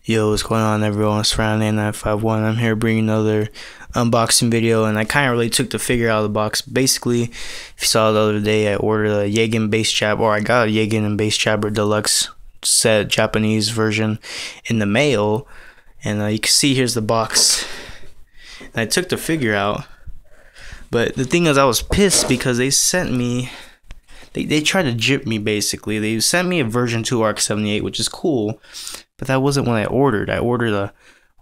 Yo, what's going on, everyone? It's Friday951. I'm here bringing another unboxing video, and I kind of really took the figure out of the box. Basically, if you saw the other day, I ordered a jegan base jabber, or I got a jegan and base jabber deluxe set Japanese version in the mail, and you can see here's the box. And I took the figure out, but the thing is, I was pissed because they sent me. They tried to jip me, basically. They sent me a version 2 ARC-78, which is cool, but that wasn't what I ordered. I ordered a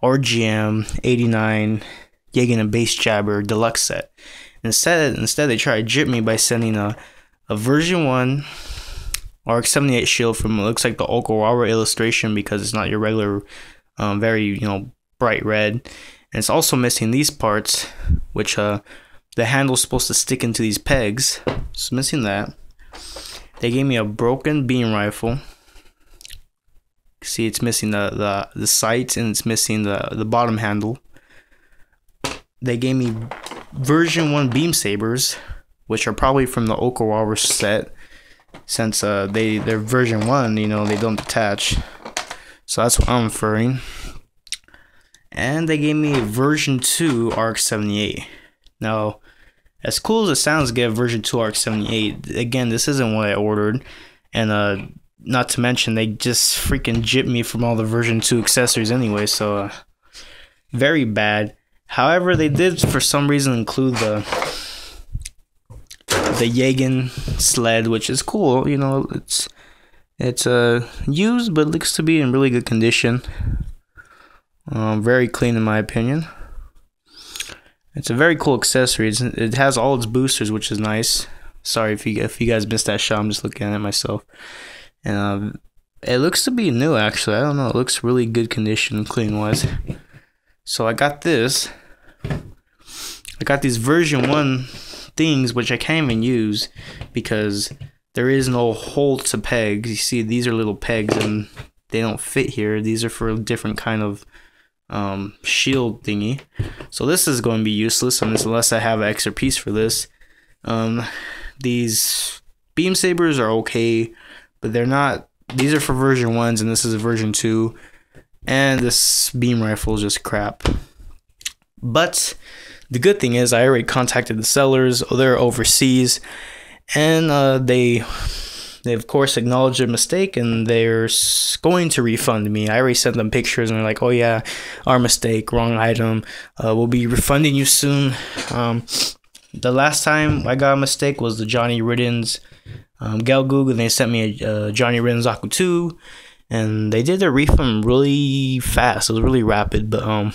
RGM 89 jegan and base jabber deluxe set. Instead they tried to jip me by sending a version 1 ARC-78 shield from, it looks like the Okawara illustration, because it's not your regular very bright red. And it's also missing these parts, which the handle's supposed to stick into these pegs. It's missing that. They gave me a broken beam rifle. See, it's missing the sights, and it's missing the bottom handle. They gave me version 1 beam sabers, which are probably from the Okawara set, since they're version 1, they don't detach. So that's what I'm inferring. And they gave me version 2 ARC-78. Now, as cool as it sounds to get version 2 ARC-78, again, this isn't what I ordered. And not to mention, they just freaking gypped me from all the version 2 accessories anyway, so very bad. However, they did for some reason include the jegan sled, which is cool. It's used, but looks to be in really good condition. Very clean in my opinion. It's a very cool accessory. It has all its boosters, which is nice. Sorry if you guys missed that shot. I'm just looking at it myself. And it looks to be new, actually. I don't know. It looks really good condition, clean wise. So I got this. I got these version 1 things, which I can't even use because there is no hole to pegs. You see, these are little pegs and they don't fit here. These are for a different kind of shield thingy. So this is going to be useless unless I have an extra piece for this. These beam sabers are okay, but they're not. These are for version 1s, and this is a version 2. And this beam rifle is just crap. But the good thing is I already contacted the sellers. They're overseas, and they of course acknowledged their mistake, and they're going to refund me. I already sent them pictures, and they're like, "Oh yeah, our mistake, wrong item. We'll be refunding you soon." The last time I got a mistake was the Johnny Ridden's Galgoog, and they sent me a Johnny Ridden's Aku 2, and they did their refund really fast. It was really rapid, but I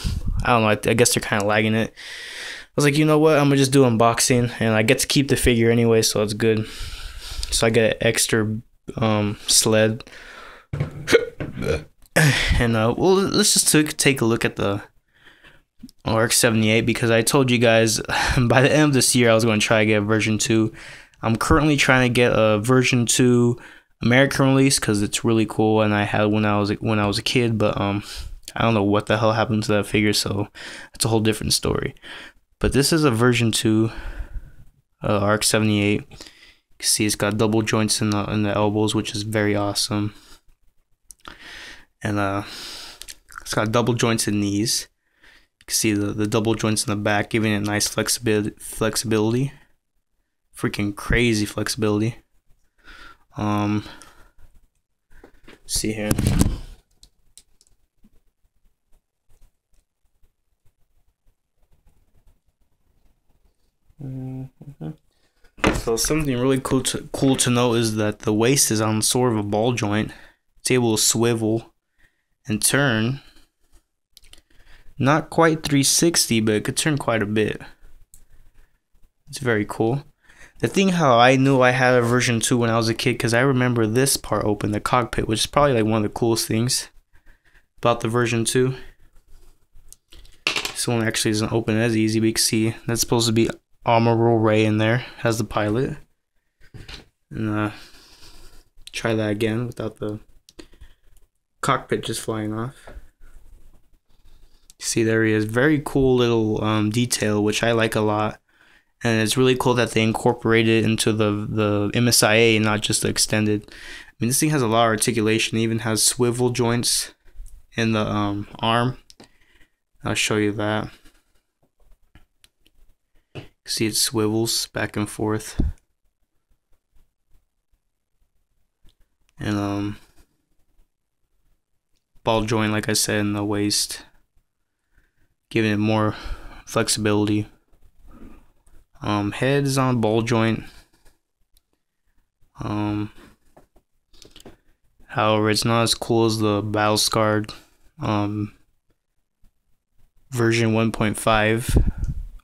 don't know. I guess they're kind of lagging it. I was like, you know what? I'm gonna just do unboxing, and I get to keep the figure anyway, so it's good. So I get an extra sled. And well, let's just take a look at the ARC-78, because I told you guys by the end of this year I was going to try to get version 2. I'm currently trying to get a version 2 American release because it's really cool, and I had when I was a kid, but I don't know what the hell happened to that figure, so that's a whole different story. But this is a version 2 ARC-78. You can see it's got double joints in the elbows, which is very awesome. And it's got double joints in knees. You can see the double joints in the back, giving it nice flexibility. Freaking crazy flexibility. See here. So something really cool to note is that the waist is on sort of a ball joint. It's able to swivel and turn. Not quite 360, but it could turn quite a bit. It's very cool. The thing how I knew I had a version 2 when I was a kid, because I remember this part open, the cockpit, which is probably like one of the coolest things about the version 2. This one actually isn't open as easy, but you can see that's supposed to be Admiral Ray in there as the pilot. And try that again without the cockpit just flying off. See, there he is. Very cool little detail, which I like a lot. And it's really cool that they incorporated it into the MSIA and not just the extended. I mean, this thing has a lot of articulation. It even has swivel joints in the arm. I'll show you that. See, it swivels back and forth. And ball joint, like I said, in the waist, giving it more flexibility. Head is on ball joint. However, it's not as cool as the battle scarred version 1.5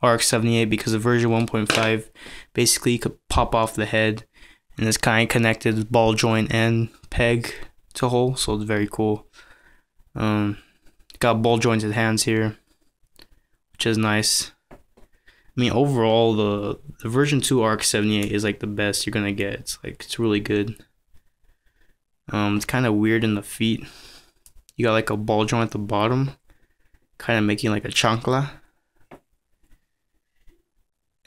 RX-78, because the version 1.5 basically you could pop off the head, and it's kind of connected with ball joint and peg to hole, so it's very cool. Got ball jointed hands here, which is nice. I mean, overall, the version 2 RX-78 is like the best you're gonna get. It's really good. It's kind of weird in the feet. You got like a ball joint at the bottom, kind of making like a chancla.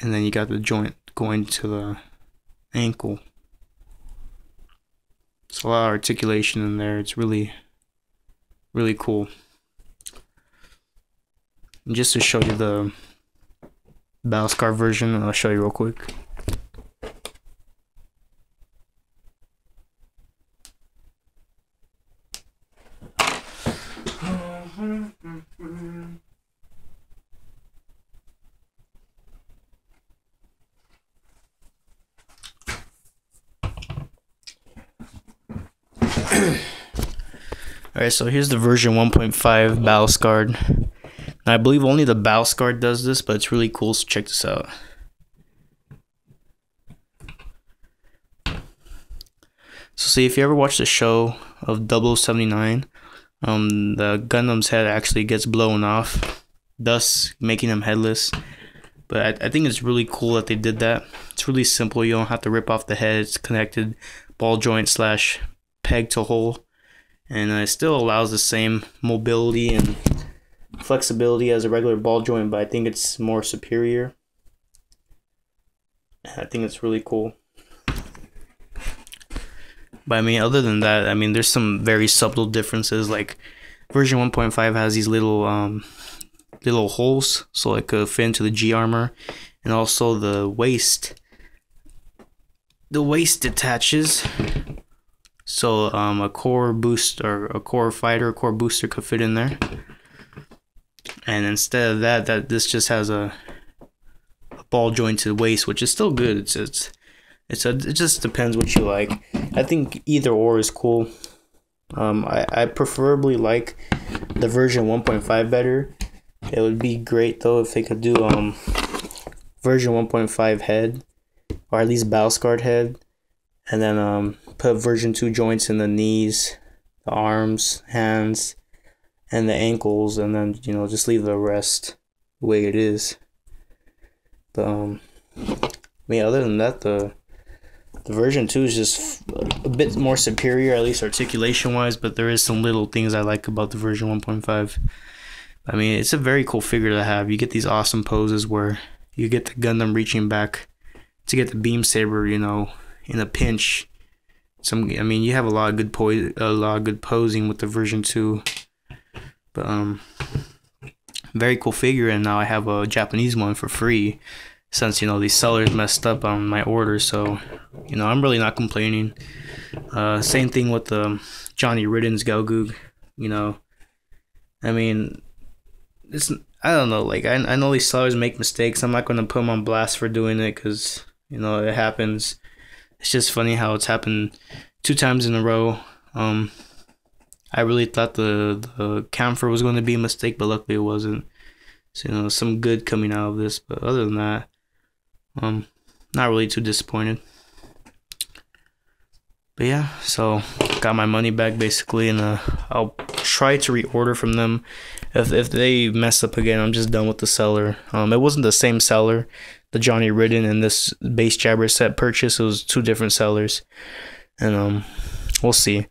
And then you got the joint going to the ankle. It's a lot of articulation in there. It's really, really cool. And just to show you the battle scar version, I'll show you real quick. Alright, so here's the version 1.5 battle scarred. Now, I believe only the battle scarred does this, but it's really cool, so check this out. So see, if you ever watch the show of 0079, the Gundam's head actually gets blown off, thus making him headless. But I think it's really cool that they did that. It's really simple. You don't have to rip off the head. It's connected ball joint slash peg to hole. And it still allows the same mobility and flexibility as a regular ball joint, but I think it's more superior. I think it's really cool. But I mean, other than that, I mean, there's some very subtle differences. Like version 1.5 has these little little holes, so it could fit into the G armor, and also the waist. The waist detaches, so a core boost or a core fighter, a core booster could fit in there. And instead of that, this just has a ball jointed waist, which is still good. It just depends what you like. I think either or is cool. I preferably like the version 1.5 better. It would be great though if they could do version 1.5 head, or at least battle scarred head, and then put version 2 joints in the knees, the arms, hands, and the ankles, and then, you know, just leave the rest the way it is. But I mean, other than that, the version 2 is just a bit more superior, at least articulation wise, but there is some little things I like about the version 1.5. I mean, it's a very cool figure to have. You get these awesome poses where you get the Gundam reaching back to get the beam saber, you know, in a pinch. I mean, you have a lot of good posing with the version 2. But very cool figure, and now I have a Japanese one for free, since, you know, these sellers messed up on my order. So, you know, I'm really not complaining. Same thing with the Johnny Ridden's Galgoog. You know, I mean, I don't know, like, I know these sellers make mistakes. I'm not going to put them on blast for doing it, because, you know, it happens. It's just funny how it's happened 2 times in a row. I really thought the camphor was going to be a mistake, but luckily it wasn't. So, you know, some good coming out of this. But other than that, not really too disappointed. But yeah, so got my money back basically, and I'll try to reorder from them. If they mess up again, I'm just done with the seller. It wasn't the same seller, the Johnny Ridden and this base jabber set purchase. It was 2 different sellers, and we'll see.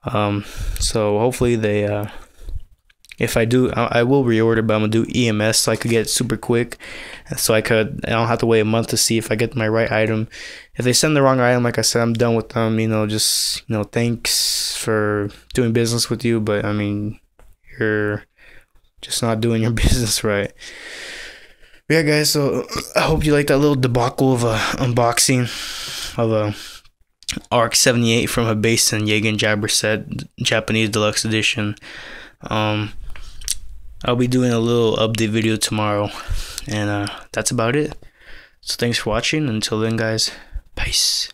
So hopefully they if I do, I will reorder, but I'm gonna do EMS so I could get it super quick, so I don't have to wait a month to see if I get my right item. If they send the wrong item, like I said, I'm done with them. You know, just, you know, thanks for doing business with you, but I mean, you're just not doing your business right. But yeah, guys, so I hope you like that little debacle of a unboxing of a ARC 78 from a base and jegan jabber set, Japanese deluxe edition. I'll be doing a little update video tomorrow, and that's about it. So thanks for watching. Until then, guys, peace.